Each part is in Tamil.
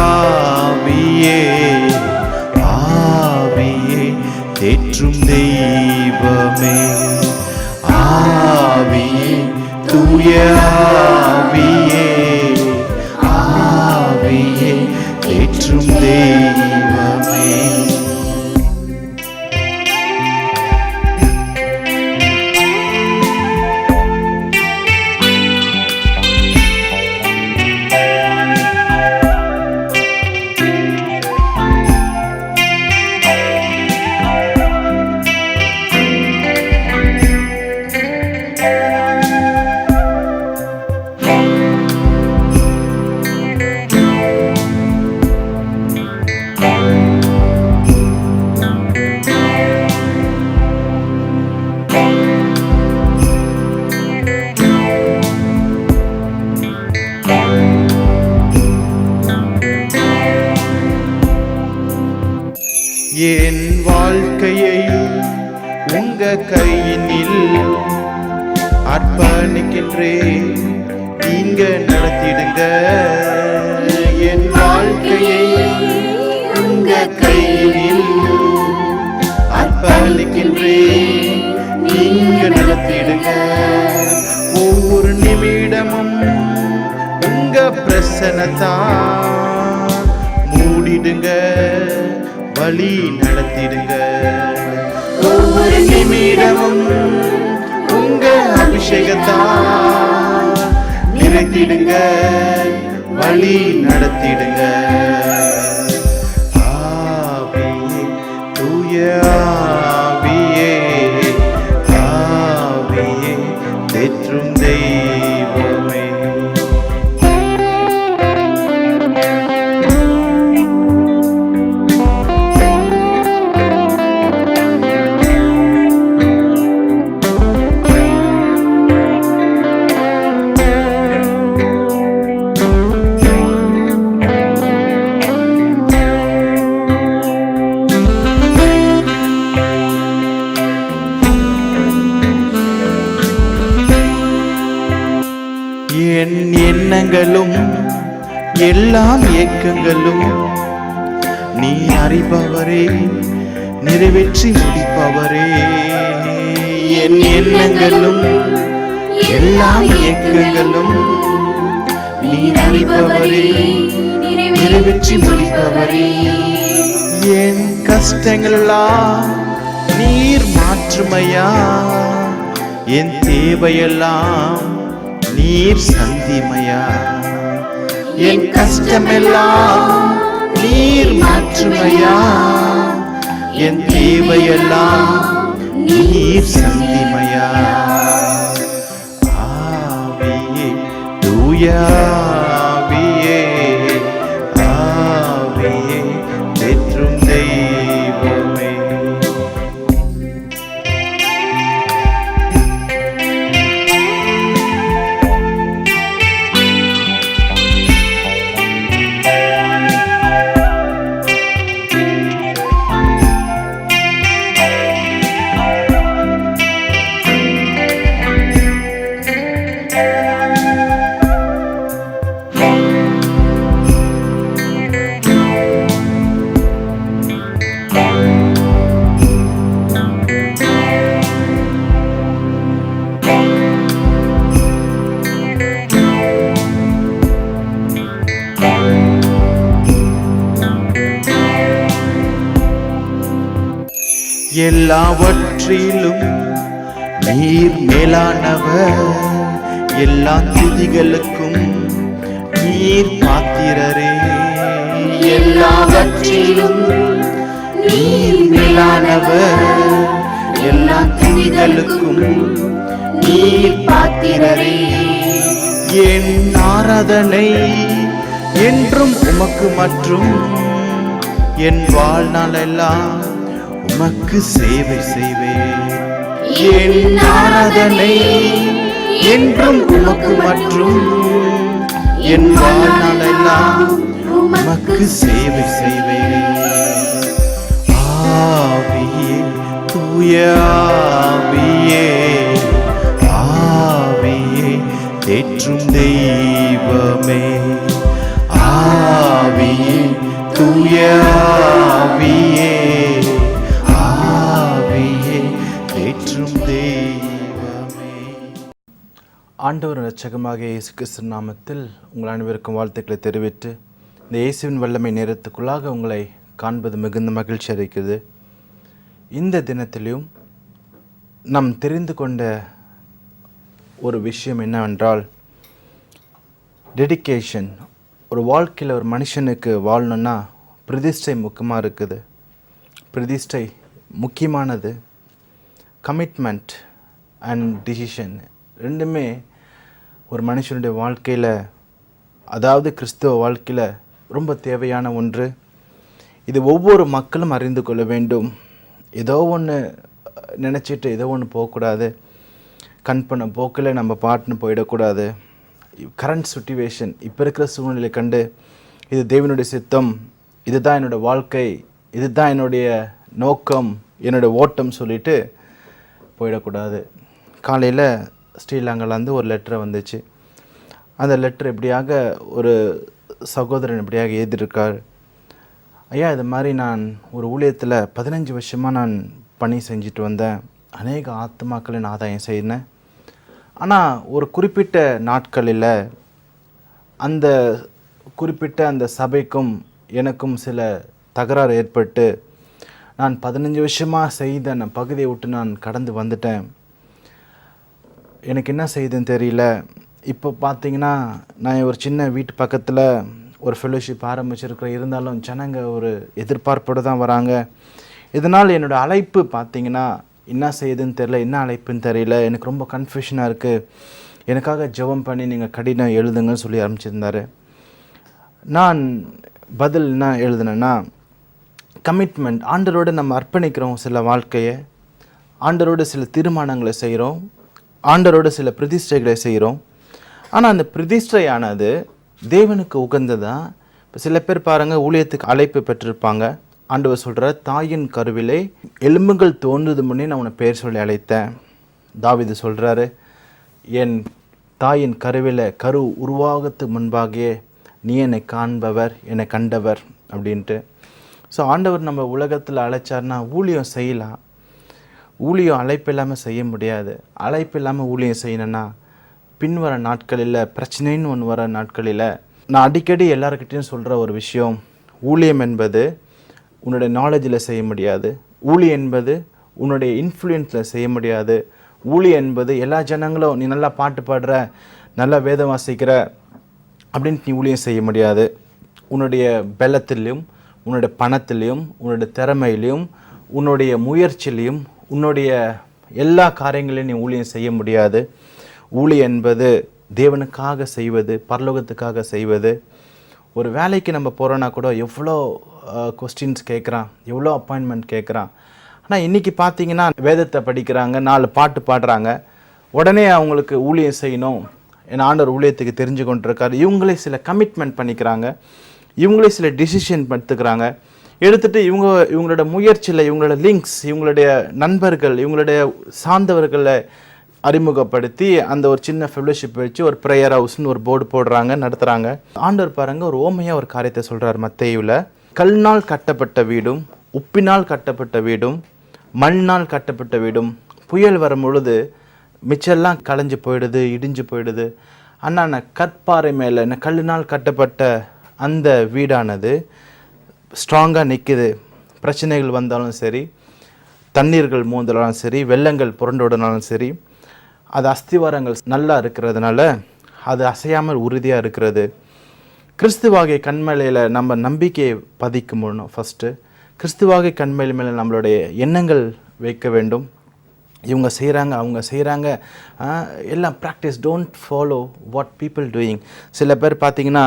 ஆவியே ஆவியே தேற்றும் தெய்வமே ஆவியே தூய ஆவியே ஆவியே தேற்றும் தெய்வமே என் வாழ்க்கையை உங்க கையினில் அர்ப்பணிக்கின்றேன், நீங்க நடத்திடுங்க. என் வாழ்க்கையை உங்க கையினில் அர்ப்பணிக்கின்றேன், நீங்க நடத்திடுங்க. ஒவ்வொரு நிமிடமும் உங்க பிரசன்னத்தான் மூடிடுங்க, வழி நடத்திடுங்க. ஒவ்வொரு நிமிடமும் உங்க அபிஷேகத்தால் நிறைத்திடுங்க, வழி நடத்திடுங்க. ஆவியே தூய ஆவியே ஆவியே தேற்றும் தெய்வமே என் எண்ணங்களும் எல்லாம் இயக்கங்களும் நீ அறிபவரே, நிறைவேற்றி முடிப்பவரே. என் எண்ணங்களும் எல்லாம் இயக்கங்களும் நீ அறிபவரே, நிறைவேற்றி முடிப்பவரே. என் கஷ்டங்களெல்லாம் நீர் மாற்றுமையா, என் தேவையெல்லாம் நீர் சந்திமையா. என் கஷ்டமெல்லாம் நீர் மாற்றுமையா, என் தேவையெல்லாம் நீர் சந்திமையா. ஆவியே தூய ஆவியே ஆவியே தேற்றும் தெய்வமே எல்லாவற்றிலும் நீர் மேலானவர், எல்லா துதிகளுக்கும் நீர் பாத்திரரே. எல்லாவற்றிலும் நீர் மேலானவர், எல்லா துதிகளுக்கும் நீர் பாத்திரரே. என் ஆராதனை என்றும் உமக்கு மற்றும் என் வாழ்நாள் எல்லாம் உமக்கு சேவை செய்வேன். என் ஆராதனை என்றும் உமக்கு மற்றும் என் வாழ்நாள் எல்லாம் உமக்கு சேவை செய்வேன். ஆவியே, தூய ஆவியே, ஆவியே தேற்றும் தெய்வமே, ஆவியே, தூய ஆவியே, ஆவியே தேற்றும் தெய்வமே. ஆண்டவர் இரட்சகமாக இயேசு கிறிஸ்து நாமத்தில் உங்கள் அனைவருக்கும் வாழ்த்துக்களை தெரிவித்து, இந்த இயேசுவின் வல்லமை நேரத்துக்குள்ளாக உங்களை காண்பது மிகுந்த மகிழ்ச்சி அளிக்கிறது. இந்த தினத்திலும் நாம் தெரிந்து கொண்ட ஒரு விஷயம் என்னவென்றால், டெடிகேஷன். ஒரு வாழ்க்கையில் ஒரு மனுஷனுக்கு வாழணுன்னா பிரதிஷ்டை முக்கியமாக இருக்குது. பிரதிஷ்டை முக்கியமானது. கமிட்மெண்ட் அண்ட் டிசிஷன் ரெண்டுமே ஒரு மனுஷனுடைய வாழ்க்கையில், அதாவது கிறிஸ்தவ வாழ்க்கையில் ரொம்ப தேவையான ஒன்று. இது ஒவ்வொரு மக்களும் அறிந்து கொள்ள வேண்டும். ஏதோ ஒன்று நினச்சிட்டு ஏதோ ஒன்று போகக்கூடாது. கண் பண்ண போக்கில் நம்ம பாட்டுன்னு போயிடக்கூடாது. கரண்ட் சுச்சுவேஷன், இப்போ இருக்கிற சூழ்நிலை கண்டு இது தேவனுடைய சித்தம், இதுதான் என்னோடய வாழ்க்கை, இதுதான் என்னுடைய நோக்கம், என்னோடய ஓட்டம் சொல்லிட்டு போயிடக்கூடாது. காலையில் ஸ்ரீலங்காலேருந்து ஒரு லெட்டரை வந்துச்சு. அந்த லெட்டர் எப்படியாக ஒரு சகோதரன் எப்படியாக எழுதியிருக்கார். ஐயா, இது மாதிரி நான் ஒரு ஊழியத்தில் 15 வருஷமாக நான் பணி செஞ்சுட்டு வந்தேன். அநேக ஆத்மாக்களின் ஆதாயம் செய்தேன். ஆனால் ஒரு குறிப்பிட்ட நாட்களில் அந்த குறிப்பிட்ட அந்த சபைக்கும் எனக்கும் சில தகராறு ஏற்பட்டு நான் 15 வருஷமாக செய்த அந்த பகுதியை விட்டு நான் கடந்து வந்துட்டேன். எனக்கு என்ன செய்யுதுன்னு தெரியல. இப்போ பார்த்தீங்கன்னா நான் ஒரு சின்ன வீட்டு பக்கத்தில் ஒரு ஃபெலோஷிப் ஆரம்பிச்சிருக்கிறேன். இருந்தாலும் ஜனங்க ஒரு எதிர்பார்ப்போடு தான் வராங்க. இதனால் என்னோடய அழைப்பு பார்த்தீங்கன்னா என்ன செய்யுதுன்னு தெரியல, என்ன அழைப்புன்னு தெரியல. எனக்கு ரொம்ப கன்ஃபியூஷனாக இருக்குது. எனக்காக ஜெபம் பண்ணி நீங்கள் கடிதம் எழுதுங்கன்னு சொல்லி ஆரம்பிச்சிருந்தார். நான் பதில் என்ன எழுதுனேன்னா, கமிட்மெண்ட். ஆண்டரோடு நம்ம அர்ப்பணிக்கிறோம் சில வாழ்க்கையை, ஆண்டரோடு சில தீர்மானங்களை செய்கிறோம், ஆண்டரோடு சில பிரதிஷ்டைகளை செய்கிறோம். ஆனால் அந்த பிரதிஷ்டையானது தேவனுக்கு உகந்ததா? இப்போ சில பேர் பாருங்கள், ஊழியத்துக்கு அழைப்பு பெற்றிருப்பாங்க. ஆண்டவர் சொல்கிறார், தாயின் கருவிலே எலும்புகள் தோன்றுது முன்னே நான் உன்னை பேர் சொல்லி அழைத்தேன். தாவீது சொல்கிறாரு, என் தாயின் கருவில கரு உருவாகத்துக்கு முன்பாகவே நீ என்னை காண்பவர், என்னை கண்டவர் அப்படின்ட்டு. ஸோ ஆண்டவர் நம்ம உலகத்தில் அழைச்சார்னா ஊழியம் செய்யலாம். ஊழியம் அழைப்பு இல்லாமல் செய்ய முடியாது. அழைப்பு இல்லாமல் ஊழியம் செய்யணுன்னா பின்வர நாட்களில் பிரச்சனைன்னு ஒன்று வர நாட்களில் நான் அடிக்கடி எல்லாருக்கிட்டையும் சொல்கிற ஒரு விஷயம், ஊழியம் என்பது உன்னுடைய நாலேஜில் செய்ய முடியாது. ஊழியம் என்பது உன்னுடைய இன்ஃப்ளூயன்ஸில் செய்ய முடியாது. ஊழியம் என்பது எல்லா ஜனங்களும் நீ நல்லா பாட்டு பாடுற, நல்லா வேதம் வாசிக்கிற அப்படின்ட்டு நீ ஊழியம் செய்ய முடியாது. உன்னுடைய பலத்திலையும், உன்னுடைய பணத்திலையும், உன்னுடைய திறமையிலையும், உன்னுடைய முயற்சியிலையும், உன்னுடைய எல்லா காரியங்களையும் நீ ஊழியம் செய்ய முடியாது. ஊழியம் என்பது தேவனுக்காக செய்வது, பரலோகத்துக்காக செய்வது. ஒரு வேலைக்கு நம்ம போகிறோன்னா கூட எவ்வளோ கொஸ்டின்ஸ் கேட்குறான், எவ்வளோ அப்பாயின்மெண்ட் கேட்குறான். ஆனால் இன்றைக்கி பார்த்தீங்கன்னா வேதத்தை படிக்கிறாங்க, 4 பாட்டு பாடுறாங்க, உடனே அவங்களுக்கு ஊழியம் செய்யணும், என் ஆண்டவர் ஊழியத்துக்கு தெரிஞ்சு கொண்டிருக்காரு. இவங்களே சில கமிட்மெண்ட் பண்ணிக்கிறாங்க, இவங்களே சில டிசிஷன் எடுத்துக்கிறாங்க. எடுத்துகிட்டு இவங்களோட முயற்சியில், இவங்களோட லிங்க்ஸ், இவங்களுடைய நண்பர்கள், இவங்களுடைய சார்ந்தவர்களை அறிமுகப்படுத்தி அந்த ஒரு சின்ன ஃபெலோஷிப் வச்சு ஒரு ப்ரேயர் ஹவுஸ்னு ஒரு போர்டு போடுறாங்க, நடத்துகிறாங்க. ஆண்டவர் பாருங்கள், ஒரு ஓமையாக ஒரு காரியத்தை சொல்கிறார் மத்தேயுவில். கல்னால் கட்டப்பட்ட வீடும், உப்பினால் கட்டப்பட்ட வீடும், மண்ணால் கட்டப்பட்ட வீடும் புயல் வரும் பொழுது மிச்செல்லாம் களைஞ்சு போயிடுது, இடிஞ்சு போயிடுது. ஆனால் கற்பாறை மேலே கல்லினால் கட்டப்பட்ட அந்த வீடானது ஸ்ட்ராங்காக நிற்குது. பிரச்சனைகள் வந்தாலும் சரி, தண்ணீர்கள் மூந்தனாலும் சரி, வெள்ளங்கள் புரண்டோடனாலும் சரி, அது அஸ்திவாரங்கள் நல்லா இருக்கிறதுனால அது அசையாமல் உறுதியாக இருக்கிறது. கிறிஸ்துவாகிய கண்மலையில் நம்ம நம்பிக்கையை பதிக்க முடியும். ஃபஸ்ட்டு கிறிஸ்துவாகிய கண்மலை மேலே நம்மளுடைய எண்ணங்கள் வைக்க வேண்டும். இவங்க செய்கிறாங்க, அவங்க செய்கிறாங்க, எல்லாம் practice. Don't follow what people doing. சில பேர் பார்த்தீங்கன்னா,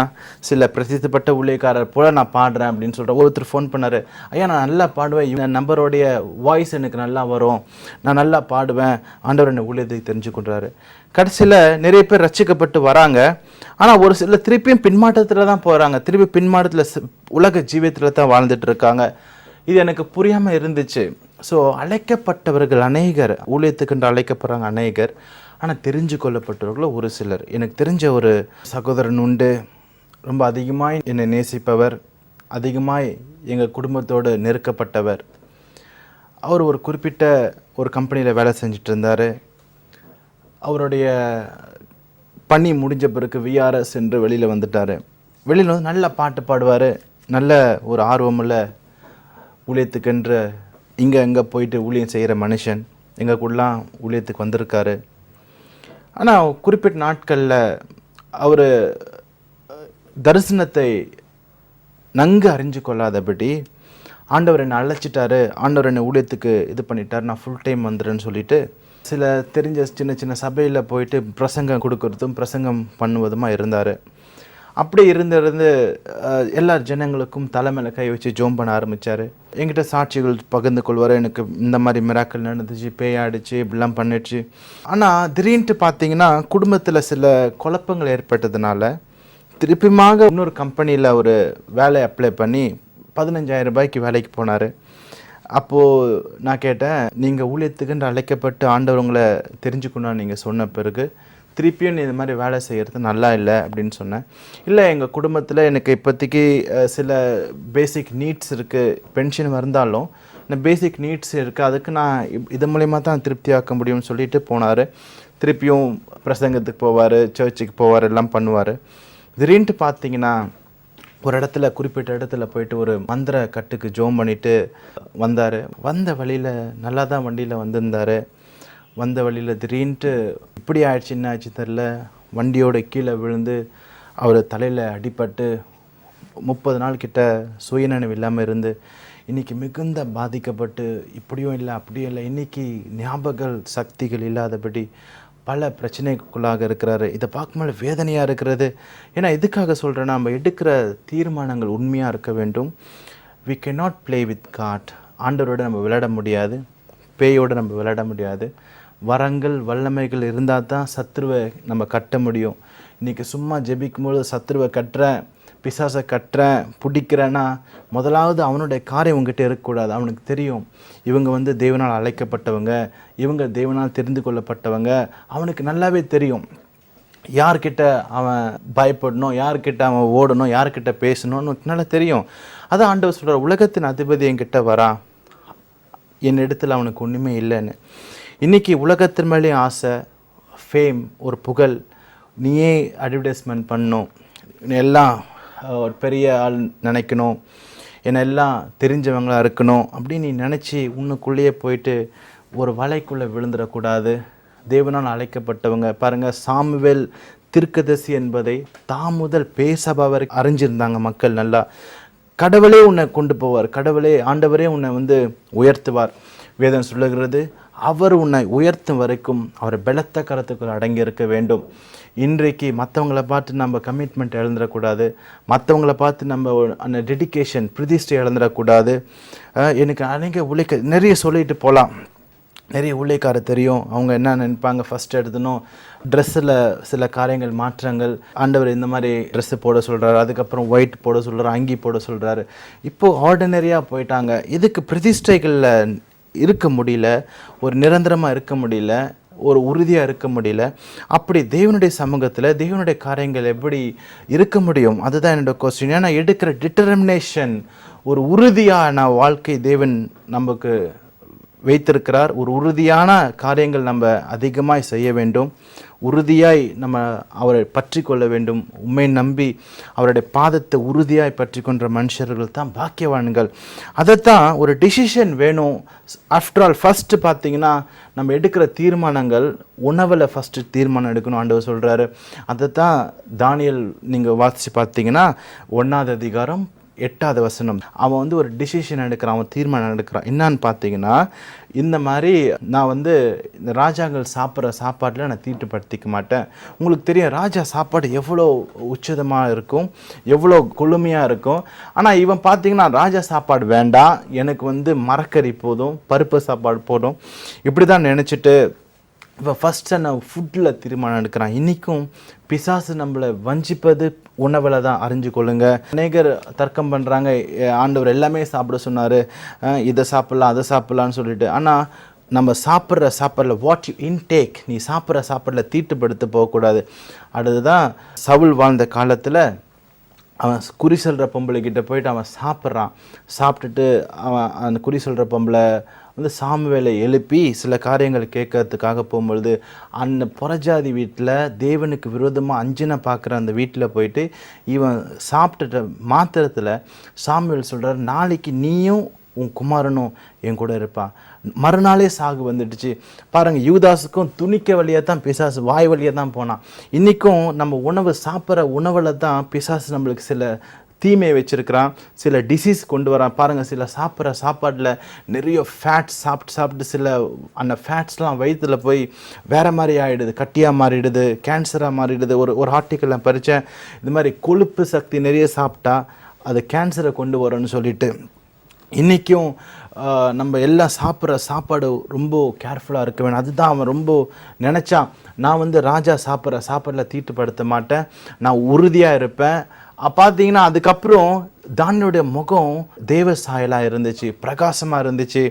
சில பிரசித்தப்பட்ட ஊழியக்காரர் போல் நான் பாடுறேன் அப்படின்னு சொல்கிறேன். ஒருத்தர் ஃபோன் பண்ணார், ஐயா நான் நல்லா பாடுவேன், இவங்க நம்பருடைய வாய்ஸ் எனக்கு நல்லா வரும், நான் நல்லா பாடுவேன், ஆண்டவர் என்னை ஊழியத்துக்கு தெரிஞ்சுக்கொள்கிறாரு. கடைசியில் நிறைய பேர் ரட்சிக்கப்பட்டு வராங்க. ஆனால் ஒரு சில திருப்பியும் பின்மாற்றத்தில் தான் போகிறாங்க. திருப்பி பின்மாற்றத்தில் உலக ஜீவியத்தில் தான் வாழ்ந்துட்டு இருக்காங்க. இது எனக்கு புரியாமல் இருந்துச்சு. ஸோ அழைக்கப்பட்டவர்கள் அநேகர், ஊழியத்துக்குன்று அழைக்கப்படுறாங்க அநேகர், ஆனால் தெரிஞ்சு கொள்ளப்பட்டவர்களும் ஒரு சிலர். எனக்கு தெரிஞ்ச ஒரு சகோதரன் உண்டு, ரொம்ப அதிகமாய் என்னை நேசிப்பவர், அதிகமாய் எங்கள் குடும்பத்தோடு நெருக்கப்பட்டவர். அவர் ஒரு குறிப்பிட்ட ஒரு கம்பெனியில் வேலை செஞ்சுட்டு இருந்தார். அவருடைய பணி முடிஞ்ச பிறகு விஆர்எஸ் என்று வெளியில் வந்துட்டார். வெளியில் வந்து நல்ல பாட்டு பாடுவார், நல்ல ஒரு ஆர்வமுள்ள ஊழியத்துக்கென்று இங்கே போயிட்டு ஊழியம் செய்கிற மனுஷன் எங்கள் கூடலாம் ஊழியத்துக்கு வந்திருக்காரு. ஆனால் குறிப்பிட்ட நாட்களில் அவர் தரிசனத்தை நன்கு அறிஞ்சு கொள்ளாதபடி ஆண்டவர் என்னை அழைச்சிட்டாரு, ஆண்டவர் என்னை ஊழியத்துக்கு இது பண்ணிட்டார், நான் ஃபுல் டைம் வந்துடுறேன்னு சொல்லிட்டு சில தெரிஞ்ச சின்ன சின்ன சபையில் போயிட்டு பிரசங்கம் கொடுக்கறதும் பிரசங்கம் பண்ணுவதுமா இருந்தார். அப்படி இருந்து எல்லா ஜனங்களுக்கும் தலைமையில் கை வச்சு ஜோம் பண்ண ஆரம்பித்தார். என்கிட்ட சாட்சிகள் பகிர்ந்து கொள்வார், எனக்கு இந்த மாதிரி மிராக்கள் நடந்துச்சு, பேயாடிச்சு, இப்படிலாம் பண்ணிடுச்சு. ஆனால் திடீர்னு பார்த்தீங்கன்னா குடும்பத்தில் சில குழப்பங்கள் ஏற்பட்டதுனால திருப்பியுமாக இன்னொரு கம்பெனியில் ஒரு வேலை அப்ளை பண்ணி 15,000 ரூபாய்க்கு வேலைக்கு போனார். அப்போது நான் கேட்டேன், நீங்கள் ஊழியத்துக்குன்னு அழைக்கப்பட்டு ஆண்டவர் உங்களை தெரிஞ்சுக்கணும்னு நீங்கள் சொன்ன பிறகு திருப்பியும் நீ இந்த மாதிரி வேலை செய்கிறது நல்லா இல்லை அப்படின்னு சொன்னேன். இல்லை, எங்கள் குடும்பத்தில் எனக்கு இப்போதைக்கு சில பேசிக் நீட்ஸ் இருக்குது, பென்ஷன் வந்தாலும் இந்த பேசிக் நீட்ஸ் இருக்குது, அதுக்கு நான் இது மூலயமா தான் திருப்தியாக்க முடியும்னு சொல்லிட்டு போனார். திருப்பியும் பிரசங்கத்துக்கு போவார், சர்ச்சுக்கு போவார், எல்லாம் பண்ணுவார். திடீர்னு பார்த்தீங்கன்னா ஒரு இடத்துல, குறிப்பிட்ட இடத்துல போயிட்டு ஒரு மந்திர கட்டுக்கு ஜோம் பண்ணிவிட்டு வந்தார். வந்த வழியில் நல்லா தான் வண்டியில் வந்திருந்தார். வந்த வழியில் திடீர்னு இப்படி ஆயிடுச்சு, என்ன ஆச்சு தெரில, வண்டியோட கீழே விழுந்து அவர் தலையில் அடிபட்டு 30 நாள் கிட்ட சுயநினைவு இல்லாமல் இருந்து இன்றைக்கி மிகுந்த பாதிக்கப்பட்டு இப்படியும் இல்லை அப்படியும் இல்லை, இன்றைக்கி ஞாபக சக்திகள் இல்லாதபடி பல பிரச்சனைக்குள்ளாக இருக்கிறாரு. இதை பார்க்கும்போது வேதனையாக இருக்கிறது. ஏன்னா எதுக்காக சொல்கிறேன்னா, நம்ம எடுக்கிற தீர்மானங்கள் உண்மையாக இருக்க வேண்டும். we cannot play with God. ஆண்டவரோடு நம்ம விளையாட முடியாது, பேயோடு நம்ம விளையாட முடியாது. வரங்கள் வல்லமைகள் இருந்தால் தான் சத்ருவை நம்ம கட்ட முடியும். இன்றைக்கி சும்மா ஜெபிக்கும்போது சத்ருவை கட்டுறேன், பிசாசை கட்டுறேன், பிடிக்கிறேன்னா முதலாவது அவனுடைய காரியம் உங்ககிட்ட இருக்கக்கூடாது. அவனுக்கு தெரியும் இவங்க தேவனால் அழைக்கப்பட்டவங்க, இவங்க தேவனால் தெரிந்து கொள்ளப்பட்டவங்க. அவனுக்கு நல்லாவே தெரியும் யார்கிட்ட அவன் பயப்படணும், யார்கிட்ட அவன் ஓடணும், யார்கிட்ட பேசணும்னு நல்லா தெரியும். அதான் ஆண்டவர் சொல்கிறார், உலகத்தின் அதிபதி என்கிட்ட வரா, என் இடத்துல அவனுக்கு ஒன்றுமே இல்லைன்னு. இன்றைக்கி உலகத்தின் மேலேயும் ஆசை, ஃபேம், ஒரு புகழ், நீயே அட்வர்டைஸ்மெண்ட் பண்ணணும், எல்லாம் ஒரு பெரிய ஆள் நினைக்கணும், என்னை எல்லாம் தெரிஞ்சவங்களாக இருக்கணும் அப்படின்னு நீ நினச்சி உன்னுக்குள்ளேயே போயிட்டு ஒரு வலைக்குள்ளே விழுந்துடக்கூடாது. தேவனால் அழைக்கப்பட்டவங்க பாருங்கள், சாமுவேல் தீர்க்கதரிசி என்பதை முதல் பேசபவர் அறிஞ்சிருந்தாங்க மக்கள். நல்லா கடவுளே உன்னை கொண்டு போவார், கடவுளே ஆண்டவரே உன்னை உயர்த்துவார். வேதம் சொல்லுகிறது, அவர் உன்னை உயர்த்தும் வரைக்கும் அவர் பலத்த கரத்துக்குள் அடங்கி இருக்க வேண்டும். இன்றைக்கு மற்றவங்கள பார்த்து நம்ம கமிட்மெண்ட் இழந்துடக்கூடாது, மற்றவங்கள பார்த்து நம்ம அந்த டெடிக்கேஷன் பிரதிஷ்டை இழந்துடக்கூடாது. எனக்கு அநேக நிறைய சொல்லிட்டு போகலாம். நிறைய ஊழியக்காரர் தெரியும், அவங்க என்ன நினைப்பாங்க, ஃபஸ்ட் எடுத்தணும் ட்ரெஸ்ஸில் சில காரியங்கள் மாற்றங்கள், ஆண்டவர் இந்த மாதிரி ட்ரெஸ்ஸு போட சொல்கிறாரு, அதுக்கப்புறம் ஒயிட் போட சொல்கிறாரு, அங்கி போட சொல்கிறாரு. இப்போது ஆர்டினரியாக போயிட்டாங்க. இதுக்கு பிரதிஷ்டைகளில் இருக்க முடியல, ஒரு நிரந்தரமாக இருக்க முடியல, ஒரு உறுதியாக இருக்க முடியல. அப்படி தேவனுடைய சமூகத்தில் தேவனுடைய காரியங்கள் எப்படி இருக்க முடியும்? அதுதான் என்னோடய கொஸ்டின். ஏன்னா எடுக்கிற டிட்டர்மினேஷன், ஒரு உறுதியான வாழ்க்கை தேவன் நமக்கு வைத்திருக்கிறார். ஒரு உறுதியான காரியங்கள் நம்ம அதிகமாய் செய்ய வேண்டும். உறுதியாய் நம்ம அவரை பற்றி கொள்ள வேண்டும். உண்மை நம்பி அவருடைய பாதத்தை உறுதியாய் பற்றி கொன்ற மனுஷர்கள் தான் பாக்கியவான்கள். அதைத்தான் ஒரு டிசிஷன் வேணும். ஆஃப்டர் ஆல் ஃபஸ்ட்டு பார்த்தீங்கன்னா நம்ம எடுக்கிற தீர்மானங்கள் உணவில் ஃபஸ்ட்டு தீர்மானம் எடுக்கணும் ஆண்டவர் சொல்கிறாரு. அதைத்தான் தானியேல் நீங்கள் வாசித்து பார்த்தீங்கன்னா 1ஆவது அதிகாரம் 8வது வசனம். அவன் ஒரு டிசிஷன் எடுக்கிறான், அவன் தீர்மானம் எடுக்கிறான். என்னான்னு பார்த்தீங்கன்னா, இந்த மாதிரி நான் இந்த ராஜாக்கள் சாப்பிட்ற சாப்பாட்டில் நான் தீட்டுப்படுத்திக்க மாட்டேன். உங்களுக்கு தெரியும் ராஜா சாப்பாடு எவ்வளோ உச்சிதமாக இருக்கும், எவ்வளோ கொழுமையாக இருக்கும். ஆனால் இவன் பார்த்தீங்கன்னா ராஜா சாப்பாடு வேண்டாம், எனக்கு மரக்கறி போதும், பருப்பு சாப்பாடு போதும், இப்படி தான் நினச்சிட்டு இப்போ ஃபஸ்ட்டு நான் ஃபுட்டில் தீர்மானம் எடுக்கிறான். இன்றைக்கும் பிசாசு நம்மளை வஞ்சிப்பது உணவில் தான், அறிஞ்சு கொள்ளுங்க. அநேகர் தர்க்கம் பண்ணுறாங்க, ஆண்டவர் எல்லாமே சாப்பிட சொன்னார், இதை சாப்பிட்லாம் அதை சாப்பிட்லான்னு சொல்லிட்டு. ஆனால் நம்ம சாப்பிட்ற சாப்பாடில் வாட் யூ இன்டேக், நீ சாப்பிட்ற சாப்பாடில் தீட்டுப்படுத்த போகக்கூடாது. அடுத்துதான் சவுல் வாழ்ந்த காலத்தில் அவன் குறி சொல்கிற பொம்பளைக்கிட்ட போயிட்டு அவன் சாப்பிட்றான். சாப்பிட்டுட்டு அவன் அந்த குறி சொல்கிற பொம்பளை சாமுவேலை எழுப்பி சில காரியங்கள் கேட்கறதுக்காக போகும்பொழுது அந்த புறஜாதி வீட்டில் தேவனுக்கு விரோதமாக அஞ்சினை பார்க்குற அந்த வீட்டில் போயிட்டு இவன் சாப்பிட்டுட்ட மாத்திரத்தில் சாமுவேல் சொல்கிறார், நாளைக்கு நீயும் உன் குமாரனும் என் கூட இருப்பான். மறுநாளே சாகு வந்துடுச்சு. பாருங்கள், யூதாஸுக்கும் துணிக்க வழியாக தான் பிசாசு வாய் வழியாக தான் போனான். இன்றைக்கும் நம்ம உணவு சாப்பிட்ற உணவில் தான் பிசாசு நம்மளுக்கு சில தீமையை வச்சுருக்கிறான், சில டிசீஸ் கொண்டு வரான். பாருங்கள், சில சாப்பிட்ற சாப்பாட்டில் நிறைய ஃபேட்ஸ் சாப்பிட்டு சில அந்த ஃபேட்ஸ்லாம் வயிற்றில் போய் வேறு மாதிரி ஆகிடுது, கட்டியாக மாறிடுது, கேன்சராக மாறிடுது. ஒரு ஆர்டிக்கல் நான் படித்தேன், இது மாதிரி கொழுப்பு சக்தி நிறைய சாப்பிட்டா அது கேன்சரை கொண்டு வரும்னு சொல்லிட்டு. இன்றைக்கும் நம்ம எல்லாம் சாப்பிட்ற சாப்பாடு ரொம்ப கேர்ஃபுல்லாக இருக்க வேணும். அதுதான் அவன் ரொம்ப நினச்சான், நான் ராஜா சாப்பிட்ற சாப்பாடில் தீட்டுப்படுத்த மாட்டேன், நான் உறுதியாக இருப்பேன். பார்த்தீங்கன்னா அதுக்கப்புறம் தானியேலுடைய முகம் தேவ சாயலாக இருந்துச்சு, பிரகாசமாக இருந்துச்சு.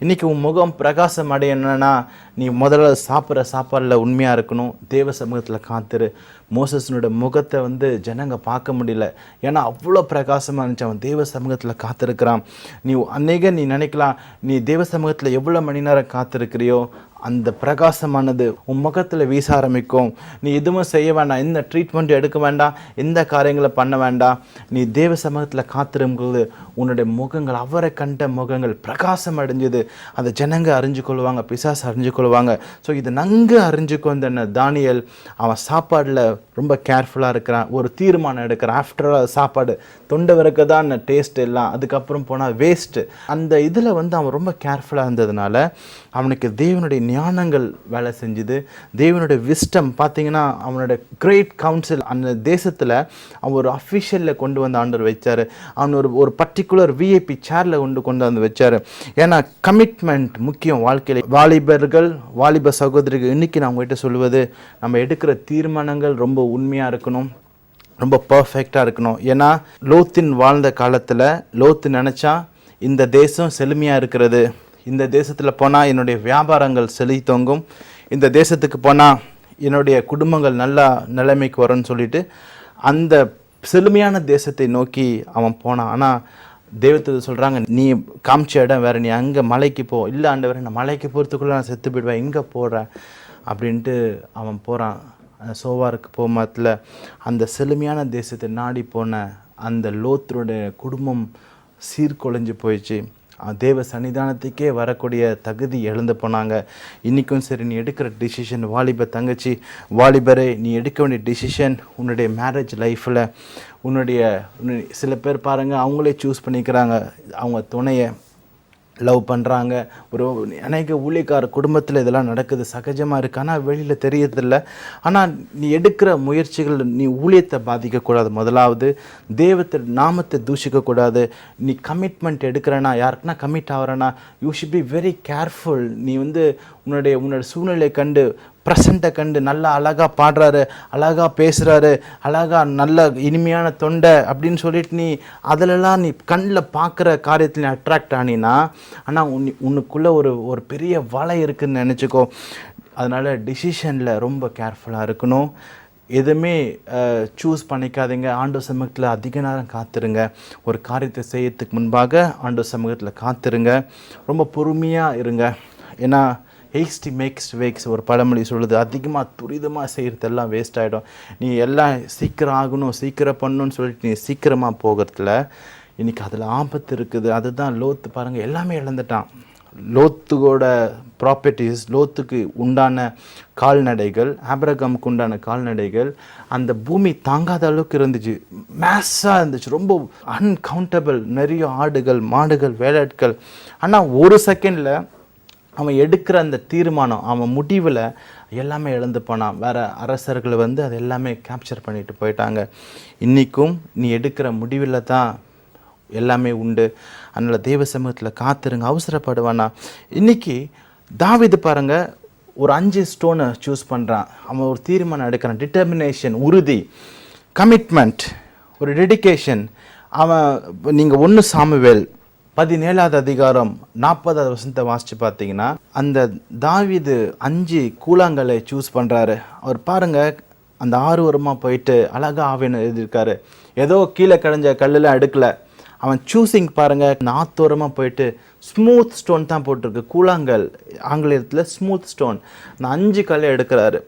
இன்றைக்கி உன் முகம் பிரகாசம் அடையணுன்னா நீ முதல்ல சாப்பிட்ற சாப்பாடில் உண்மையாக இருக்கணும், தேவ சமூகத்தில் காத்துரு. மோசஸனுடைய முகத்தை ஜனங்க பார்க்க முடியல, ஏன்னா அவ்வளோ பிரகாசமாக இருந்துச்சு. அவன் தேவ சமூகத்தில் காத்திருக்கிறான். நீ நினைக்கலாம், நீ தேவ சமூகத்தில் எவ்வளோ மணி நேரம் காத்திருக்கிறியோ அந்த பிரகாசமானது உன் முகத்தில் வீச ஆரம்பிக்கும். நீ எதுவும் செய்ய வேண்டாம், எந்த ட்ரீட்மெண்ட் எடுக்க வேண்டாம், எந்த காரியங்களை பண்ண வேண்டாம். நீ தேவ சமூகத்தில் காத்திருக்கும்போது உன்னுடைய முகங்கள், அவரை கண்ட முகங்கள் பிரகாசம் அடைஞ்சது. அதை ஜனங்க அறிஞ்சு கொள்வாங்க, பிசாசு அறிஞ்சு கொள்வாங்க. ஸோ இது நன்கு அறிஞ்சுக்கொண்ட தானியேல் அவன் சாப்பாடில் ரொம்ப கேர்ஃபுல்லாக இருக்கிறான். ஒரு தீர்மானம் எடுக்கிறான். ஆஃப்டர் சாப்பாடு தொண்டை வரைக்கும் தான் டேஸ்ட் எல்லாம், அதுக்கப்புறம் போனால் வேஸ்ட்டு. அந்த இதில் அவன் ரொம்ப கேர்ஃபுல்லாக இருந்ததுனால அவனுக்கு தேவனுடைய ஞானங்கள் வேலை செஞ்சுது. தேவனுடைய விஸ்டம் பார்த்தீங்கன்னா அவனோட கிரேட் கவுன்சில் அந்த தேசத்தில் அவன் ஒரு அஃபிஷியலில் கொண்டு வந்து ஆண்டவர் வச்சார். அவன் ஒரு பர்டிகுலர் விஐபி சேரில் கொண்டு வந்து வச்சார். ஏன்னா கமிட்மெண்ட் முக்கியம் வாழ்க்கையில். வாலிப சகோதரிகள், இன்றைக்கி நான் உங்கள்கிட்ட சொல்லுவது, நம்ம எடுக்கிற தீர்மானங்கள் ரொம்ப உண்மையாக இருக்கணும், ரொம்ப பர்ஃபெக்டாக இருக்கணும். ஏன்னா லோத்தின் வாழ்ந்த காலத்தில் லோத்து நினச்சா இந்த தேசம் செழுமையாக இருக்கிறது, இந்த தேசத்தில் போனால் என்னுடைய வியாபாரங்கள் செழித்தோங்கும், இந்த தேசத்துக்கு போனால் என்னுடைய குடும்பங்கள் நல்லா நிலைமைக்கு வரும்னு சொல்லிட்டு அந்த செழுமையான தேசத்தை நோக்கி அவன் போனான். ஆனால் தெய்வத்தை சொல்கிறாங்க, நீ காமிச்ச இடம் வேறு, நீ அங்கே மலைக்கு போ. இல்லை ஆண்டவரே, நான் மலைக்கு போகிறதுக்குள்ளே நான் செத்து போயிடுவேன், எங்கே போடுறேன் அப்படின்ட்டு அவன் போகிறான். சோவாருக்கு போமாத்தில் அந்த செழுமையான தேசத்தை நாடி போன அந்த லோத்தருடைய குடும்பம் சீர்குலைஞ்சு போயிடுச்சு. தேவ சன்னிதானத்துக்கே வரக்கூடிய தகுதி எழுந்து போனாங்க. இன்றைக்கும் சரி, நீ எடுக்கிற டிசிஷன், வாலிப தங்கச்சி, வாலிபரை, நீ எடுக்க வேண்டிய டிசிஷன் உன்னுடைய மேரேஜ் லைஃப்பில் சில பேர் பாருங்கள், அவங்களே சூஸ் பண்ணிக்கிறாங்க அவங்க துணையை, லவ் பண்ணுறாங்க. அநேக ஊழியக்கார குடும்பத்தில் இதெல்லாம் நடக்குது, சகஜமாக இருக்குது. ஆனால் வெளியில் தெரியறதில்ல. ஆனால் நீ எடுக்கிற முயற்சிகள் நீ ஊழியத்தை பாதிக்கக்கூடாது. முதலாவது தேவத்தை நாமத்தை தூஷிக்கக்கூடாது. நீ கமிட்மெண்ட் எடுக்கிறேன்னா, யாருக்குன்னா கமிட் ஆகிறேன்னா, you should be very careful. நீ உன்னுடைய சூழ்நிலையை கண்டு, ப்ரெசண்ட்டை கண்டு, நல்லா அழகாக பாடுறாரு, அழகாக பேசுகிறாரு, அழகாக நல்ல இனிமையான தொண்டை அப்படின்னு சொல்லிட்டு நீ அதிலெல்லாம் நீ கண்ணில் பார்க்குற காரியத்தில் நீ அட்ராக்ட் ஆனினா, ஆனால் உனக்குள்ளே ஒரு பெரிய வலை இருக்குதுன்னு நினச்சிக்கோ. அதனால் டிசிஷனில் ரொம்ப கேர்ஃபுல்லாக இருக்கணும். எதுவுமே சூஸ் பண்ணிக்காதீங்க. ஆண்டவர் சமூகத்தில் அதிக நேரம் காத்துருங்க. ஒரு காரியத்தை செய்யறதுக்கு முன்பாக ஆண்டவர் சமூகத்தில் காத்துருங்க. ரொம்ப பொறுமையாக இருங்க. ஏன்னா ஹேஸ்டி மேக்ஸ் வேக்ஸ் ஒரு பழமொழி சொல்லுது. அதிகமாக துரிதமாக செய்கிறதெல்லாம் வேஸ்ட் ஆகிடும். நீ எல்லாம் சீக்கிரம் ஆகணும், சீக்கிரம் பண்ணணும்னு சொல்லிட்டு நீ சீக்கிரமாக போகிறதுல இன்றைக்கி அதில் ஆபத்து இருக்குது. அதுதான் லோத்து பாருங்கள், எல்லாமே இழந்துட்டான். லோத்துவோட ப்ராப்பர்ட்டிஸ், லோத்துக்கு உண்டான கால்நடைகள், ஆபிரகாமுக்கு உண்டான கால்நடைகள் அந்த பூமி தாங்காத அளவுக்கு இருந்துச்சு. மேஸாக இருந்துச்சு, ரொம்ப அன்கவுண்டபிள். நிறைய ஆடுகள், மாடுகள், வேலையாட்கள். ஆனால் ஒரு செகண்டில் அவன் எடுக்கிற அந்த தீர்மானம், அவன் முடிவில் எல்லாமே இழந்து போனான். வேறு அரசர்களை அது எல்லாமே கேப்சர் பண்ணிட்டு போயிட்டாங்க. இன்றைக்கும் நீ எடுக்கிற முடிவில் தான் எல்லாமே உண்டு. அதனால் தேவ சமூகத்தில் காத்துருங்க, அவசரப்படுவானா. இன்றைக்கி தாவீது பாருங்க, ஒரு 5 ஸ்டோனை சூஸ் பண்ணுறான். அவன் ஒரு தீர்மானம் எடுக்கிறான். டிட்டர்மினேஷன், உறுதி, கமிட்மெண்ட், ஒரு டெடிகேஷன். அவன் நீங்கள் 1 சாமுவேல் 17வது அதிகாரம் 40வது வசனத்தை வாசித்து பார்த்தீங்கன்னா, அந்த தாவீது 5 கூழாங்கல்லை சூஸ் பண்ணுறாரு. அவர் பாருங்கள், அந்த 6 வருமா போயிட்டு அழகாக ஆவேன்னு எழுதியிருக்காரு. ஏதோ கீழே கடைஞ்ச கல்லில் எடுக்கலை. அவன் சூஸிங் பாருங்கள், நாத்தோரமாக போயிட்டு ஸ்மூத் ஸ்டோன் தான் போட்டிருக்கு. கூழாங்கல் ஆங்கிலத்தில் ஸ்மூத் ஸ்டோன். அந்த 5 கல்லை எடுக்கிறாரு.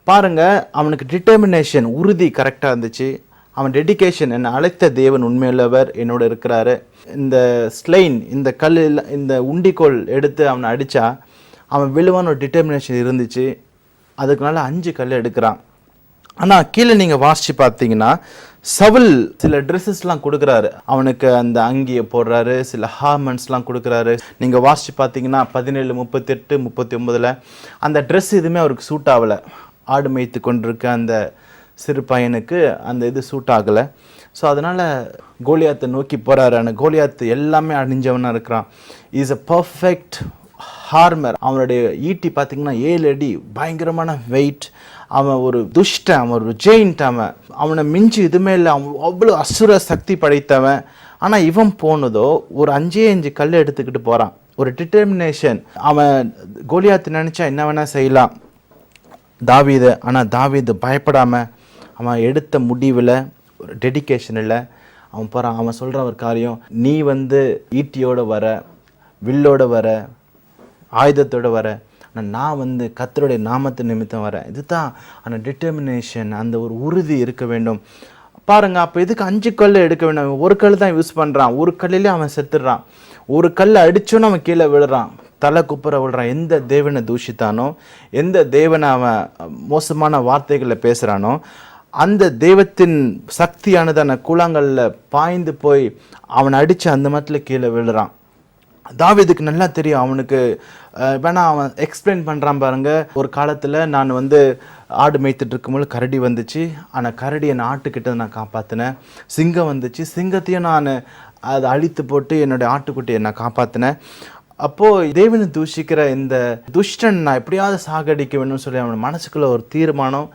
பாருங்கள், அவனுக்கு டிட்டர்மினேஷன், உறுதி கரெக்டாக இருந்துச்சு. அவன் டெடிகேஷன், என்னை அழைத்த தேவன் உண்மையுள்ளவர், என்னோட இருக்கிறாரு. இந்த ஸ்லைன், இந்த கல்லில் இந்த உண்டிக்கோள் எடுத்து அவனை அடித்தா அவன் விழுவான ஒரு டிட்டர்மினேஷன் இருந்துச்சு. அதுக்குனால 5 கல் எடுக்கிறான். ஆனால் கீழே நீங்கள் வாசித்து பார்த்தீங்கன்னா, சவுல் சில ட்ரெஸ்ஸஸ்லாம் கொடுக்குறாரு. அவனுக்கு அந்த அங்கியை போடுறாரு, சில ஹார்மெண்ட்ஸ்லாம் கொடுக்குறாரு. நீங்கள் வாசித்து பார்த்தீங்கன்னா 17, 38, 39 அந்த ட்ரெஸ் எதுவுமே அவருக்கு சூட் ஆகலை. ஆடு மேய்த்து கொண்டிருக்க அந்த சிறு பையனுக்கு அந்த இது சூட் ஆகலை. ஸோ அதனால் கோலியாத்தை நோக்கி போகிறாரு. அந்த கோலியாத்து எல்லாமே அணிஞ்சவனாக இருக்கிறான். Is a perfect Harmer. அவனுடைய ஈட்டி பார்த்திங்கன்னா 7 அடி, பயங்கரமான வெயிட். அவன் ஒரு துஷ்டன், அவன் ஒரு ஜெயிண்ட். அவனை மிஞ்சி இதுவுமே இல்லை. அவன் அவ்வளோ அசுர சக்தி படைத்தவன். ஆனால் இவன் போனதோ ஒரு 5 கல் எடுத்துக்கிட்டு போகிறான். ஒரு டிட்டர்மினேஷன். அவன் கோலியாத்து நினச்சா என்ன வேணால் செய்யலாம் தாவீது. ஆனால் தாவீது பயப்படாமல் அவன் எடுத்த முடிவில், ஒரு டெடிகேஷனில் அவன் போகிறான். அவன் சொல்கிற ஒரு காரியம், நீ ஈட்டியோடு வர, வில்லோடு வர, ஆயுதத்தோடு வர, நான் கர்த்தருடைய நாமத்து நிமித்தம் வரேன். இதுதான் அந்த டிட்டர்மினேஷன், அந்த ஒரு உறுதி இருக்க வேண்டும். பாருங்க, அப்போ எதுக்கு 5 கல் எடுக்க வேண்டும்? ஒரு கல் தான் யூஸ் பண்ணுறான். ஒரு கல்லிலே அவன் செத்துடுறான். ஒரு கல் அடிச்சோன்னு அவன் கீழே விழுறான், தலை குப்புற விழுறான். எந்த தேவனை தூஷித்தானோ, எந்த தேவனை அவன் மோசமான வார்த்தைகளை பேசுகிறானோ, அந்த தெய்வத்தின் சக்தியானதான கூழாங்கல்ல பாய்ந்து போய் அவனை அடித்து அந்த மரத்தில் கீழே விழுறான். தாவீதுக்கு நல்லா தெரியும். அவனுக்கு வேணா அவன் எக்ஸ்பிளைன் பண்ணுறான் பாருங்க. ஒரு காலத்தில் நான் ஆடு மேய்த்துட்டு இருக்கும்போது கரடி வந்துச்சு. ஆனால் கரடியை நான் ஆட்டுக்கிட்ட நான் காப்பாற்றினேன். சிங்கம் வந்துச்சு, சிங்கத்தையும் நான் அதை அழித்து போட்டு என்னுடைய ஆட்டுக்குட்டியை நான் காப்பாற்றினேன். அப்போது தேவனை தூஷிக்கிற இந்த துஷ்டன் நான் எப்படியாவது சாகடிக்க வேணும்னு சொல்லி அவன் மனசுக்குள்ள ஒரு தீர்மானம்,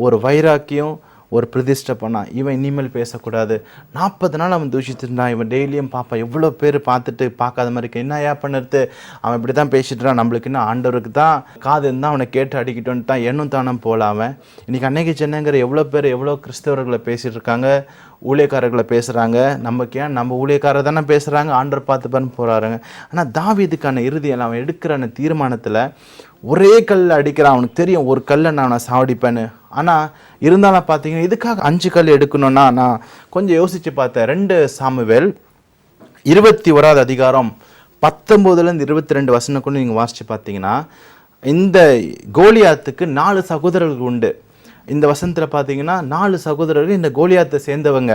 ஒரு வைராக்கியம், ஒரு பிரதிஷ்டை பண்ணான். இவன் இனிமேல் பேசக்கூடாது. 40 நாள் அவன் தூஷித்துருந்தான். இவன் டெய்லியும் பார்ப்பான். எவ்வளோ பேர் பார்த்துட்டு பார்க்காத மாதிரி இருக்கு. என்ன பண்ணுறது, அவன் இப்படி தான் பேசிட்டுறான், நம்மளுக்கு என்ன ஆண்டவருக்கு தான் காது இருந்தால் அவனை கேட்டு அடிக்கிட்டோன்ட்டு தான் எண்ணும் தானம் போல அவன். இன்றைக்கி அன்னைக்கு சென்னைங்கிற எவ்வளோ பேர் எவ்வளோ கிறிஸ்தவர்களை பேசிகிட்டு இருக்காங்க, ஊழியக்காரர்களை பேசுகிறாங்க. நமக்கு ஏன் நம்ம ஊழியக்காரர் தானே பேசுகிறாங்க, ஆண்டவர் பார்த்துப்பான்னு போகிறாருங்க. ஆனால் தாவீதுக்கான இறுதியில் அவன் எடுக்கிற அந்த தீர்மானத்தில் ஒரே கல் அடிக்கிறான். அவனுக்கு தெரியும் ஒரு கல்லை நான் சாவடிப்பேன்னு. ஆனால் இருந்தாலும் பார்த்தீங்கன்னா இதுக்காக 5 கல் எடுக்கணும்னா நான் கொஞ்சம் யோசித்து பார்த்தேன். 2 சாமுவேல் 21வது அதிகாரம் 19லேருந்து 22 வசனம் கொண்டு நீங்கள் வாசித்து பார்த்தீங்கன்னா, இந்த கோலியாத்துக்கு 4 சகோதரர்கள் உண்டு. இந்த வசனத்தில் பார்த்தீங்கன்னா 4 சகோதரர்கள் இந்த கோலியாத்தை சேர்ந்தவங்க.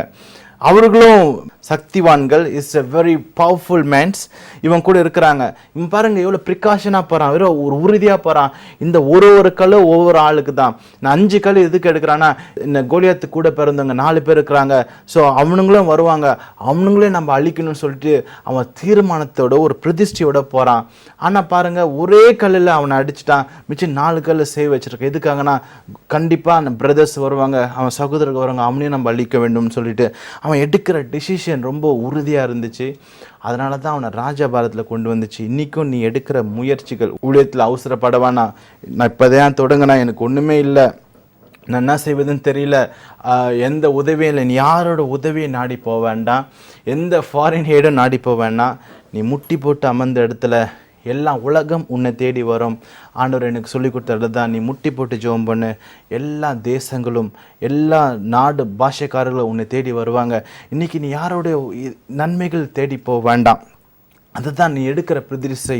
அவர்களும் சக்திவான்கள். Is a very powerful mans. இவன் கூட இருக்கிறாங்க. இவன் பாருங்க எவ்வளோ ப்ரிகாஷனாக போகிறான், வெறும் ஒரு உறுதியாக போகிறான். இந்த ஒரு கல்லும் ஒவ்வொரு ஆளுக்கு தான். நான் 5 கல் எதுக்கு எடுக்கிறான்னா, இந்த கோலியாத்து கூட பிறந்தவங்க 4 பேர் இருக்கிறாங்க. ஸோ அவனுங்களும் வருவாங்க, அவனுங்களே நம்ம அழிக்கணும்னு சொல்லிட்டு அவன் தீர்மானத்தோட ஒரு பிரதிஷ்டையோட போகிறான். ஆனால் பாருங்க ஒரே கல்லில் அவனை அடிச்சுட்டான். மிச்சம் 4 கல் சேவ் வச்சிருக்கான். எதுக்காகனா கண்டிப்பாக அந்த பிரதர்ஸ் வருவாங்க, அவன் சகோதரர்கள் வருவாங்க, அவனையும் நம்ம அழிக்க வேண்டும்னு சொல்லிட்டு அவன் எடுக்கிற டிசிஷன் ரொம்ப உறுதியாக இருந்துச்சு. அதனால தான் அவனை ராஜபாரத்தில் கொண்டு வந்துச்சு. இன்றைக்கும் நீ எடுக்கிற முயற்சிகள், ஊழியத்தில் அவசரப்படவானா, நான் இப்போதான் தொடங்கினா எனக்கு ஒன்றுமே இல்லை, நான் என்ன செய்வதுன்னு தெரியல, எந்த உதவியும் இல்லை, நீ யாரோட உதவியை நாடி போக வேண்டாம், எந்த ஃபாரின் ஹெய்டும் நாடி போக வேண்டாம். நீ முட்டி போட்டு அமர்ந்த இடத்துல எல்லா உலகம் உன்னை தேடி வரும். ஆண்டவர் எனக்கு சொல்லி கொடுத்தது தான், நீ முட்டி போட்டு ஜெபம் பண்ணு, எல்லா தேசங்களும் எல்லா நாடு பாஷைக்காரர்களும் உன்னை தேடி வருவாங்க. இன்றைக்கி நீ யாரோடைய நன்மைகள் தேடி போக வேண்டாம். அதுதான் நீ எடுக்கிற பிரதிஷ்டை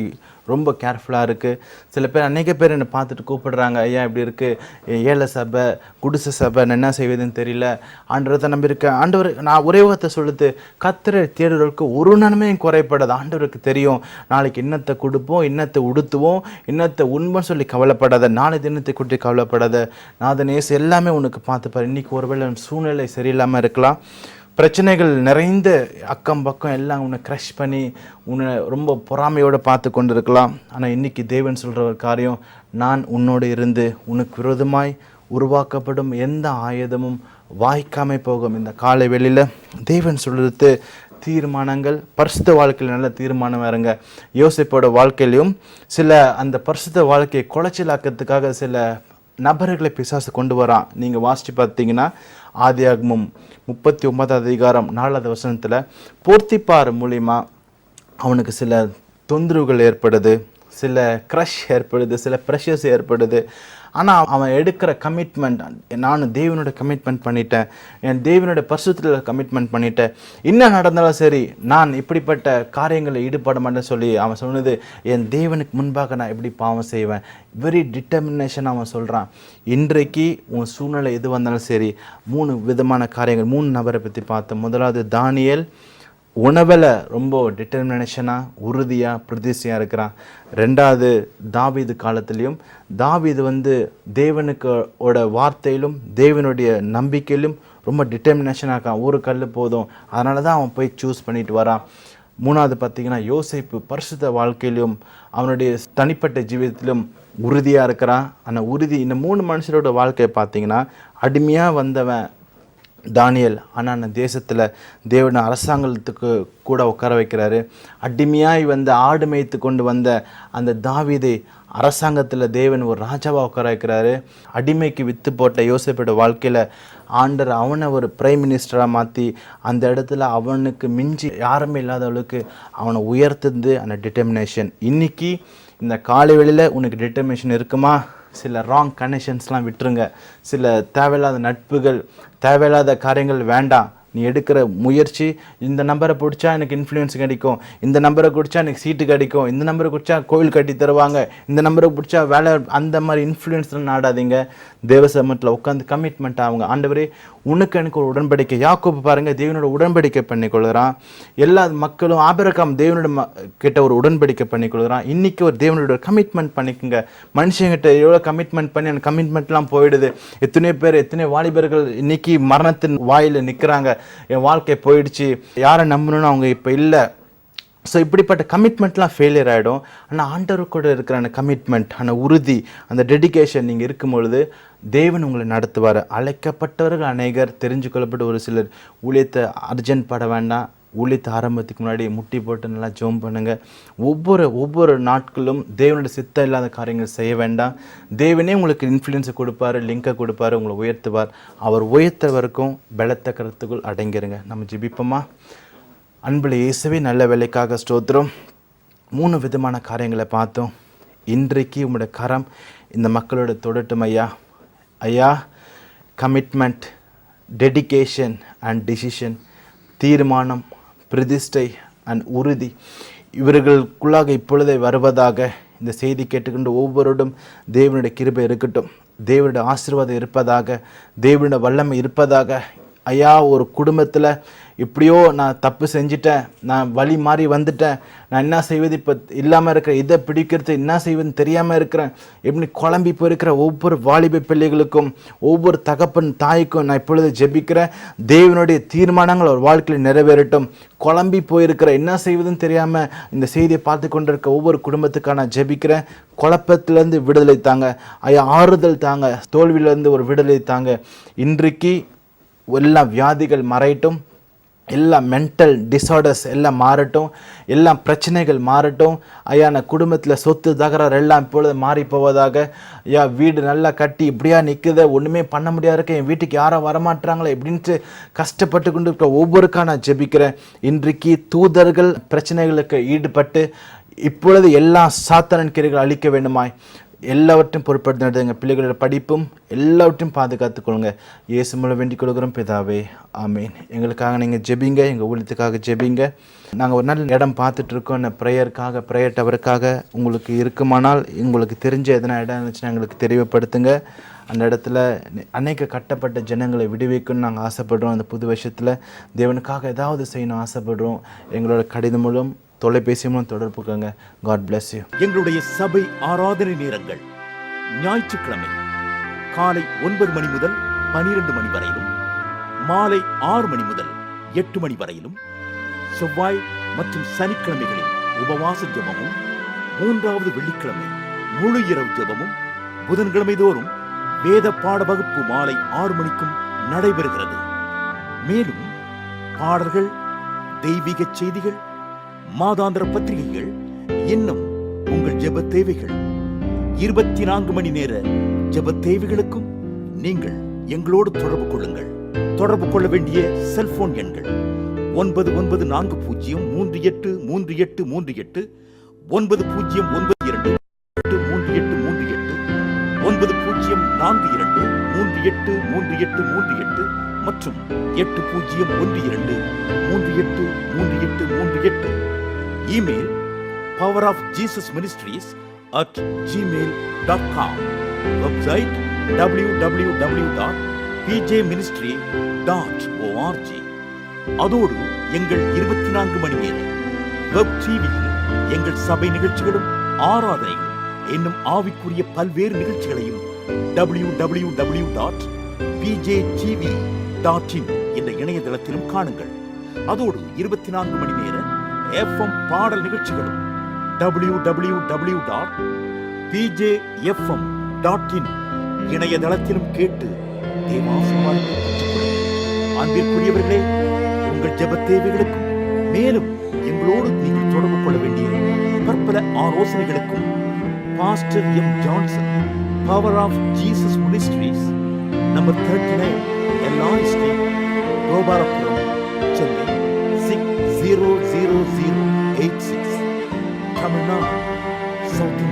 ரொம்ப கேர்ஃபுல்லாக இருக்குது. சில பேர் அநேக பேர் என்னை பார்த்துட்டு கூப்பிடுறாங்க, ஐயா இப்படி இருக்குது, ஏழை சபை குடிசை சபை, நான் என்ன செய்வதுன்னு தெரியல, ஆண்டவரை நம்பியிருக்கேன். ஆண்டவர் நான் ஒரே வார்த்தை சொல்லுது, கர்த்தரை தேடுறவர்களுக்கு ஒரு நன்மையும் குறைப்படாது. ஆண்டவருக்கு தெரியும் நாளைக்கு இன்னத்தை கொடுப்போம், இன்னத்தை உடுத்துவோம், இன்னத்தை உண்மைன்னு சொல்லி கவலைப்படாத, நாளை தினத்தை குட்டி கவலைப்படாத, நாதனேஸ் எல்லாமே உனக்கு பார்த்துப்பார். இன்றைக்கி ஒருவேளை சூழ்நிலை சரியில்லாமல் இருக்கலாம், பிரச்சனைகள் நிறைந்த அக்கம் பக்கம் எல்லாம் உன்னை க்ரஷ் பண்ணி உன்னை ரொம்ப பொறாமையோடு பார்த்து கொண்டு இருக்கலாம். ஆனால் இன்றைக்கி தேவன் சொல்கிற ஒரு காரியம், நான் உன்னோடு இருந்து உனக்கு விரோதமாய் உருவாக்கப்படும் எந்த ஆயுதமும் வாய்க்காமை போகும். இந்த காலை வெளியில் தேவன் சொல்கிறது தீர்மானங்கள், பரிசுத்த வாழ்க்கையில் நல்ல தீர்மானம் இருங்க. யோசிப்போட வாழ்க்கையிலையும் சில அந்த பரிசுத்த வாழ்க்கையை குலைச்சலாக்கிறதுக்காக சில நபர்களை பிசாசு கொண்டு வரான். நீங்கள் வாசித்து பார்த்தீங்கன்னா ஆதியாகமம் 39:4 போர்த்திப்பார் மூலிமா அவனுக்கு சில தொந்தரவுகள் ஏற்படுது, சில க்ரஷ் ஏற்படுது, சில ப்ரெஷர்ஸ் ஏற்படுது. ஆனால் அவன் எடுக்கிற கமிட்மெண்ட், நான் தேவனோட கமிட்மெண்ட் பண்ணிட்டேன், என் தேவனோட பரிசுத்தத்தில் கமிட்மெண்ட் பண்ணிட்டேன், இன்னும் நடந்தாலும் சரி நான் இப்படிப்பட்ட காரியங்களில் ஈடுபட மாட்டேன்னு சொல்லி அவன் சொன்னது, என் தேவனுக்கு முன்பாக நான் எப்படி பாவம் செய்வேன், வெரி டிட்டர்மினேஷன் அவன் சொல்கிறான். இன்றைக்கு உன் சூழ்நிலை எது வந்தாலும் சரி, 3 விதமான காரியங்கள், 3 நபரை பற்றி பார்த்தோம். முதலாவது தானியேல் உணவில் ரொம்ப டிட்டர்மினேஷனாக உறுதியாக பிரதிஷ்டையாக இருக்கிறான். 2வது தாவீது காலத்துலேயும் தாவீது தேவனுக்கோட வார்த்தையிலும் தேவனுடைய நம்பிக்கையிலும் ரொம்ப டிட்டர்மினேஷனாக இருக்கான். ஒரு கல் போதும், அதனால தான் அவன் போய் சூஸ் பண்ணிட்டு வரான். 3வது பார்த்திங்கன்னா யோசேப்பு பரிசுத்த வாழ்க்கையிலும் அவனுடைய தனிப்பட்ட ஜீவிதத்திலும் உறுதியாக இருக்கிறான். ஆனால் உறுதி இந்த 3 மனுஷரோட வாழ்க்கையை பார்த்திங்கன்னா, அடிமையாக வந்தவன் தானியேல், ஆனால் அந்த தேசத்தில் தேவன அரசாங்கத்துக்கு கூட உட்கார வைக்கிறாரு. அடிமையாய் ஆடு மேய்த்து கொண்டு வந்த அந்த தாவீதை அரசாங்கத்தில் தேவன் ஒரு ராஜாவாக உட்கார வைக்கிறாரு. அடிமைக்கு விற்று போட்ட யோசேப்போட வாழ்க்கையில் ஆண்டர் அவனை ஒரு பிரைம் மினிஸ்டராக மாற்றி அந்த இடத்துல அவனுக்கு மிஞ்சி யாருமே இல்லாதவளுக்கு அவனை உயர்த்துந்து அந்த டிட்டர்மினேஷன். இன்றைக்கி இந்த காலை வேளையில் உனக்கு டிட்டர்மினேஷன் இருக்குமா? சில ராங் கனெக்ஷன்ஸ்லாம் விட்டுருங்க. சில தேவையில்லாத நட்புகள், தேவையில்லாத காரியங்கள் வேண்டாம். நீ எடுக்கிற முயற்சி, இந்த நம்பரை பிடிச்சா எனக்கு இன்ஃப்ளூயன்ஸ் கிடைக்கும், இந்த நம்பரை பிடிச்சா எனக்கு சீட்டு கிடைக்கும், இந்த நம்பரை பிடிச்சா கோயில் கட்டி தருவாங்க, இந்த நம்பரை பிடிச்சா வேலை, அந்த மாதிரி இன்ஃப்ளூயன்ஸ்லாம் நாடாதீங்க. தேவ சமூகத்தில் உட்காந்து கமிட்மெண்ட் ஆகுங்க. ஆண்டவரே உனக்கு எனக்கு ஒரு உடன்படிக்கை. யாக்கோபு பாருங்கள், தேவனோட உடன்படிக்கை பண்ணிக்கொள்கிறான். எல்லா மக்களும் ஆபிரகாம் தேவனோட கிட்ட ஒரு உடன்படிக்கை பண்ணிக்கொள்கிறான். இன்றைக்கி ஒரு தேவனோட கமிட்மெண்ட் பண்ணிக்கோங்க. மனுஷங்கிட்ட எவ்வளோ கமிட்மெண்ட் பண்ணி அந்த கமிட்மெண்ட்லாம் போயிடுது. எத்தனையோ பேர், எத்தனை வாலிபர்கள் இன்றைக்கி மரணத்தின் வாயில் நிற்கிறாங்க. என் வாழ்க்கை போயிடுச்சு, யாரை நம்பணும்னு அவங்க இப்போ இல்லை. ஸோ இப்படிப்பட்ட கமிட்மெண்ட்லாம் ஃபெயிலியர் ஆகிடும். ஆனால் ஆண்டவர் கூட இருக்கிற அந்த கமிட்மெண்ட், அந்த உறுதி, அந்த டெடிகேஷன் நீங்கள் இருக்கும் பொழுது தேவன் உங்களை நடத்துவார். அழைக்கப்பட்டவர்கள் அநேகர், தெரிஞ்சு கொள்ளப்பட்ட ஒரு சிலர். ஊழியத்தை அர்ஜென்ட் பட வேண்டாம். ஊழியத்தை ஆரம்பத்துக்கு முன்னாடி முட்டி போட்டு நல்லா ஜெபம் பண்ணுங்கள். ஒவ்வொரு நாட்களும் தேவனுடைய சித்தம் இல்லாத காரியங்கள் செய்ய வேண்டாம். தேவனே உங்களுக்கு இன்ஃப்ளூயன்ஸை கொடுப்பாரு, லிங்கை கொடுப்பாரு, உங்களை உயர்த்துவார். அவர் உயர்த்த வரைக்கும் பலத்த கருத்துக்குள் அடங்கிருங்க. நம்ம ஜெபிப்போமா? அன்புள்ள இயேசுவே, நல்ல வேலைக்காக ஸ்தோத்திரம். 3 விதமான காரியங்களை பார்த்தோம். இன்றைக்கு உங்களுடைய கரம் இந்த மக்களோட தொடட்டும் ஐயா. ஐயா, கமிட்மெண்ட், டெடிகேஷன் அண்ட் டிசிஷன், தீர்மானம், பிரதிஷ்டை அண்ட் உறுதி, இவர்களுக்குள்ளாக இப்பொழுதே வருவதாக இந்த செய்தி கேட்டுக்கொண்டு ஒவ்வொருடும் தேவனுடைய கிருபை இருக்கட்டும், தேவனுடைய ஆசீர்வாதம் இருப்பதாக, தேவனுடைய வல்லமை இருப்பதாக. ஐயா, ஒரு குடும்பத்தில் இப்படியோ நான் தப்பு செஞ்சிட்டேன், நான் வழி மாறி வந்துட்டேன், நான் என்ன செய்வது இப்போ இல்லாமல் இருக்கிறேன், இதை பிடிக்கிறது என்ன செய்வதுன்னு தெரியாமல் இருக்கிறேன், எப்படி குழம்பி போயிருக்கிற ஒவ்வொரு வாலிப பிள்ளைகளுக்கும், ஒவ்வொரு தகப்பன் தாய்க்கும் நான் இப்பொழுது ஜெபிக்கிறேன். தேவனுடைய தீர்மானங்கள் ஒரு வாழ்க்கையில் நிறைவேறட்டும். குழம்பி போயிருக்கிற, என்ன செய்வதுன்னு தெரியாமல் இந்த செய்தியை பார்த்து கொண்டிருக்க ஒவ்வொரு குடும்பத்துக்காக நான் ஜெபிக்கிறேன். குழப்பத்திலேருந்து விடுதலை தாங்க ஐயா, ஆறுதல் தாங்க, தோல்வியிலேருந்து ஒரு விடுதலை தாங்க. இன்றைக்கு எல்லா வியாதிகள் மறையட்டும், எல்லா மென்டல் டிஸார்டர்ஸ் எல்லாம் மாறட்டும், எல்லா பிரச்சனைகள் மாறட்டும் ஐயா. நான் குடும்பத்தில் சொத்து தகராறு எல்லாம் இப்பொழுது மாறி போவதாக ஐயா. வீடு நல்லா கட்டி இப்படியா நிற்குது, ஒன்றுமே பண்ண முடியாது இருக்க, என் வீட்டுக்கு யாரும் வரமாட்டாங்களே இப்படின்ட்டு கஷ்டப்பட்டு கொண்டு இருக்க ஒவ்வொருக்கா நான் ஜெபிக்கிறேன். இன்றைக்கு தூதர்கள் பிரச்சனைகளுக்கு ஈடுபட்டு இப்பொழுது எல்லா சாத்தானின் கிரைகள் அழிக்க வேண்டுமாய் எல்லாவற்றையும் பொறுப்படுத்தி நடத்துங்க. பிள்ளைகளோட படிப்பும் எல்லாவற்றையும் பாதுகாத்துக்கொள்ளுங்க. இயேசு மூலம் வேண்டிக் கொள்கிறோம் பிதாவே, ஆமீன். எங்களுக்காக நீங்கள் ஜெபிங்க, எங்கள் ஊழியத்துக்காக ஜெபிங்க. நாங்கள் ஒரு நல்ல இடம் பார்த்துட்டு இருக்கோம். இந்த ப்ரேயருக்காக, ப்ரேயர் டவருக்காக உங்களுக்கு இருக்குமானால், உங்களுக்கு தெரிஞ்ச எதனா இடம் இருந்துச்சுன்னா எங்களுக்கு தெரியப்படுத்துங்க. அந்த இடத்துல அநேக கட்டப்பட்ட ஜனங்களை விடுவிக்கணும்னு நாங்கள் ஆசைப்படுறோம். அந்த புது வருஷத்தில் தேவனுக்காக ஏதாவது செய்யணும் ஆசைப்படுறோம். எங்களோட கடிதம் மூலம், தொலைபேசி மூலம் தொடர்புக்கங்க. God bless you. எங்களுடைய சபை ஆராதனை நேரங்கள் ஞாயிற்றுக்கிழமை காலை 9 மணி முதல் 12 மணி வரையிலும், மாலை 6 மணி முதல் 8 மணி வரையிலும், செவ்வாய் மற்றும் சனிக்கிழமைகளில் உபவாச ஜெபமும், 3வது வெள்ளிக்கிழமை முழு இரவு ஜெபமும், புதன்கிழமை தோறும் வேத பாட வகுப்பு மாலை 6 மணிக்கும் நடைபெறுகிறது. மேலும் பாடல்கள், தெய்வீக செய்திகள், மாதாந்திர பத்திரிகைகள், இன்னும் உங்கள் ஜெப தேவைகள், 24 மணி நேர ஜெப தேவைகளுக்கும் நீங்கள் எங்களோடு தொடர்பு கொள்ளுங்கள். தொடர்பு கொள்ள வேண்டிய செல்போன் எண்கள் 9940383838, 9092383838, 9042383838 மற்றும் 8012383838. Email powerofjesusministries@gmail.com. Website www.pjministry.org. அதோடு எங்கள் 24 மணி நேர வெப் டிவியில் எங்கள் சபை நிகழ்ச்சிகளும், ஆராதனைகளும், இன்னும் ஆவிக்குரிய பல்வேறு நிகழ்ச்சிகளையும் www.pjtv.in என்ற இணையதளத்திலும் காணுங்கள். அதோடு 24 மணி நேர FM பாடல் நிகழ்ச்சிகளும் www.pjfm.in இணையதளத்திலும் கேட்டு தேவாசீர்வாதங்களை பெற்றுக்கொள்ளுங்கள். அன்பிற்குரியவர்களே, உங்கள் ஜெப தேவைகளுக்கும், மேலும் எங்களோடு நீங்கள் தொடர்பு கொள்ள வேண்டிய பற்பல ஆலோசனைகளுக்கும் pastor M Johnson, power of Jesus ministries, number 39 LR street, Gopalapuram, Chennai 600086, Tamil Nadu, south